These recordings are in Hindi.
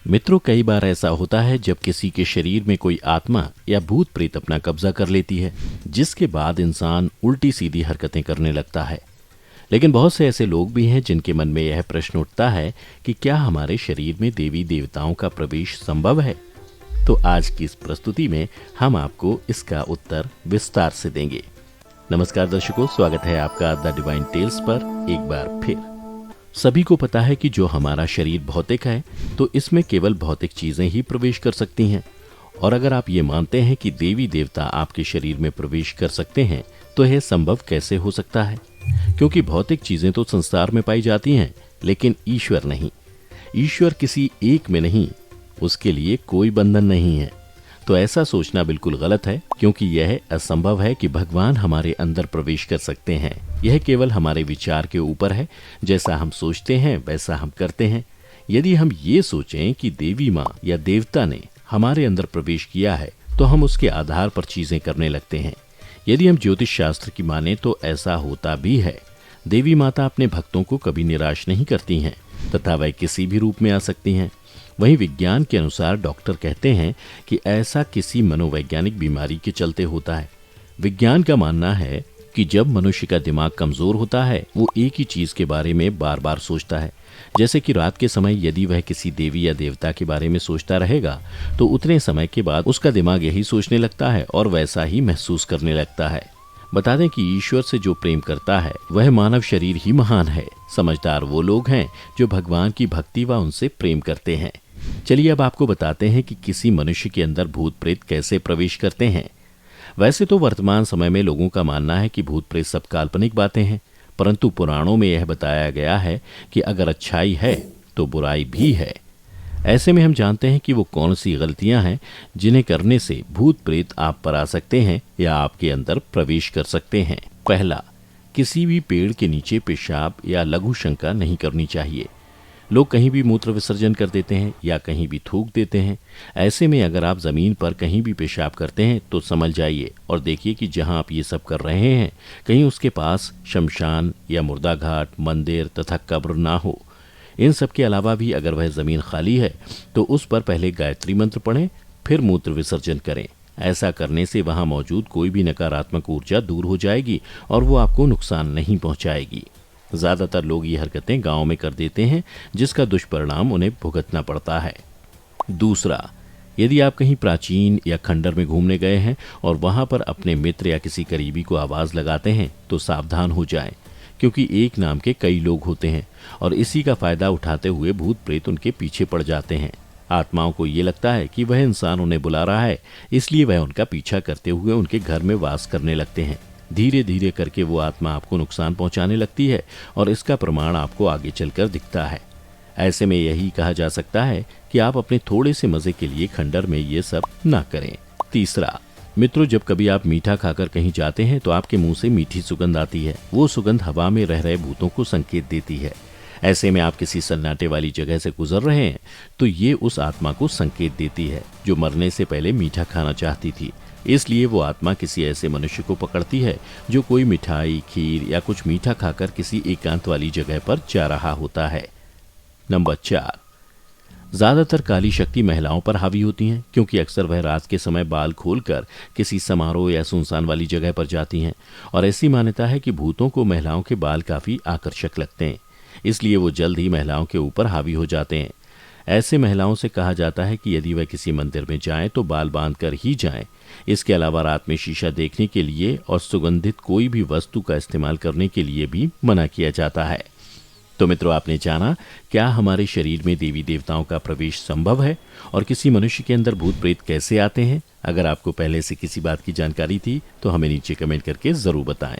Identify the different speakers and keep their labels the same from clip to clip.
Speaker 1: मित्रों, कई बार ऐसा होता है जब किसी के शरीर में कोई आत्मा या भूत प्रेत अपना कब्जा कर लेती है, जिसके बाद इंसान उल्टी सीधी हरकतें करने लगता है। लेकिन बहुत से ऐसे लोग भी हैं जिनके मन में यह प्रश्न उठता है कि क्या हमारे शरीर में देवी देवताओं का प्रवेश संभव है। तो आज की इस प्रस्तुति में हम आपको इसका उत्तर विस्तार से देंगे। नमस्कार दर्शकों, स्वागत है आपका द डिवाइन टेल्स पर एक बार फिर। सभी को पता है कि जो हमारा शरीर भौतिक है तो इसमें केवल भौतिक चीजें ही प्रवेश कर सकती हैं। और अगर आप ये मानते हैं कि देवी देवता आपके शरीर में प्रवेश कर सकते हैं तो यह संभव कैसे हो सकता है, क्योंकि भौतिक चीजें तो संसार में पाई जाती हैं लेकिन ईश्वर नहीं। ईश्वर किसी एक में नहीं, उसके लिए कोई बंधन नहीं है। तो ऐसा सोचना बिल्कुल गलत है, क्योंकि यह असंभव है कि भगवान हमारे अंदर प्रवेश कर सकते हैं। यह केवल हमारे विचार के ऊपर है। जैसा हम सोचते हैं वैसा हम करते हैं। यदि हम ये सोचें कि देवी माँ या देवता ने हमारे अंदर प्रवेश किया है तो हम उसके आधार पर चीजें करने लगते हैं। यदि हम ज्योतिष शास्त्र की माने तो ऐसा होता भी है। देवी माता अपने भक्तों को कभी निराश नहीं करती हैं तथा वह किसी भी रूप में आ सकती हैं। वहीं विज्ञान के अनुसार डॉक्टर कहते हैं कि ऐसा किसी मनोवैज्ञानिक बीमारी के चलते होता है। विज्ञान का मानना है कि जब मनुष्य का दिमाग कमजोर होता है वो एक ही चीज के बारे में बार बार सोचता है। जैसे कि रात के समय यदि वह किसी देवी या देवता के बारे में सोचता रहेगा तो उतने समय के बाद उसका दिमाग यही सोचने लगता है और वैसा ही महसूस करने लगता है। बता दें कि ईश्वर से जो प्रेम करता है वह मानव शरीर ही महान है। समझदार वो लोग हैं जो भगवान की भक्ति व उनसे प्रेम करते हैं। चलिए अब आपको बताते हैं कि किसी मनुष्य के अंदर भूत प्रेत कैसे प्रवेश करते हैं। वैसे तो वर्तमान समय में लोगों का मानना है कि भूत प्रेत सब काल्पनिक बातें हैं, परंतु पुराणों में यह बताया गया है कि अगर अच्छाई है तो बुराई भी है। ऐसे में हम जानते हैं कि वो कौन सी गलतियां हैं जिन्हें करने से भूत प्रेत आप पर आ सकते हैं या आपके अंदर प्रवेश कर सकते हैं। पहला, किसी भी पेड़ के नीचे पेशाब या लघु शंका नहीं करनी चाहिए। लोग कहीं भी मूत्र विसर्जन कर देते हैं या कहीं भी थूक देते हैं। ऐसे में अगर आप जमीन पर कहीं भी पेशाब करते हैं तो समझ जाइए और देखिए कि जहां आप ये सब कर रहे हैं कहीं उसके पास शमशान या मुर्दा घाट, मंदिर तथा कब्र ना हो। इन सब के अलावा भी अगर वह जमीन खाली है तो उस पर पहले गायत्री मंत्र पढ़ें, फिर मूत्र विसर्जन करें। ऐसा करने से वहां मौजूद कोई भी नकारात्मक ऊर्जा दूर हो जाएगी और वो आपको नुकसान नहीं पहुंचाएगी। ज्यादातर लोग ये हरकतें गांव में कर देते हैं, जिसका दुष्परिणाम उन्हें भुगतना पड़ता है। दूसरा, यदि आप कहीं प्राचीन या खंडर में घूमने गए हैं और वहां पर अपने मित्र या किसी करीबी को आवाज लगाते हैं तो सावधान हो जाएं, क्योंकि एक नाम के कई लोग होते हैं और इसी का फायदा उठाते हुए भूत प्रेत उनके पीछे पड़ जाते हैं। आत्माओं को ये लगता है कि वह इंसान उन्हें बुला रहा है, इसलिए वह उनका पीछा करते हुए उनके घर में वास करने लगते हैं। धीरे धीरे करके वो आत्मा आपको नुकसान पहुंचाने लगती है और इसका प्रमाण आपको आगे चलकर दिखता है। ऐसे में यही कहा जा सकता है कि आप अपने थोड़े से मजे के लिए खंडर में ये सब ना करें। तीसरा, मित्रों, जब कभी आप मीठा खाकर कहीं जाते हैं तो आपके मुंह से मीठी सुगंध आती है। वो सुगंध हवा में रह रहे भूतों को संकेत देती है। ऐसे में आप किसी सन्नाटे वाली जगह से गुजर रहे हैं तो ये उस आत्मा को संकेत देती है जो मरने से पहले मीठा खाना चाहती थी। इसलिए वो आत्मा किसी ऐसे मनुष्य को पकड़ती है जो कोई मिठाई, खीर या कुछ मीठा खाकर किसी एकांत वाली जगह पर जा रहा होता है। नंबर 4, ज्यादातर काली शक्ति महिलाओं पर हावी होती हैं, क्योंकि अक्सर वह रात के समय बाल खोलकर किसी समारोह या सुनसान वाली जगह पर जाती हैं और ऐसी मान्यता है कि भूतों को महिलाओं के बाल काफी आकर्षक लगते हैं, इसलिए वो जल्द ही महिलाओं के ऊपर हावी हो जाते हैं। ऐसे महिलाओं से कहा जाता है कि यदि वह किसी मंदिर में जाएं तो बाल बांधकर ही जाएं। इसके अलावा रात में शीशा देखने के लिए और सुगंधित कोई भी वस्तु का इस्तेमाल करने के लिए भी मना किया जाता है। तो मित्रों, आपने जाना क्या हमारे शरीर में देवी देवताओं का प्रवेश संभव है और किसी मनुष्य के अंदर भूत प्रेत कैसे आते हैं। अगर आपको पहले से किसी बात की जानकारी थी तो हमें नीचे कमेंट करके जरूर बताएं।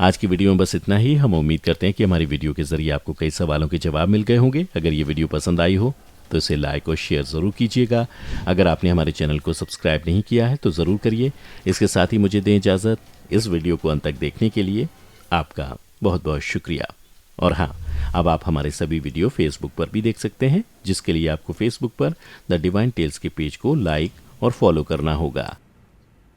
Speaker 1: आज की वीडियो में बस इतना ही। हम उम्मीद करते हैं कि हमारी वीडियो के जरिए आपको कई सवालों के जवाब मिल गए होंगे। अगर ये वीडियो पसंद आई हो तो इसे लाइक और शेयर जरूर कीजिएगा। अगर आपने हमारे चैनल को सब्सक्राइब नहीं किया है तो जरूर करिए। इसके साथ ही मुझे दें इजाजत। इस वीडियो को अंत तक देखने के लिए आपका बहुत बहुत शुक्रिया। और हाँ, अब आप हमारे सभी वीडियो फेसबुक पर भी देख सकते हैं, जिसके लिए आपको फेसबुक पर द डिवाइन टेल्स के पेज को लाइक और फॉलो करना होगा।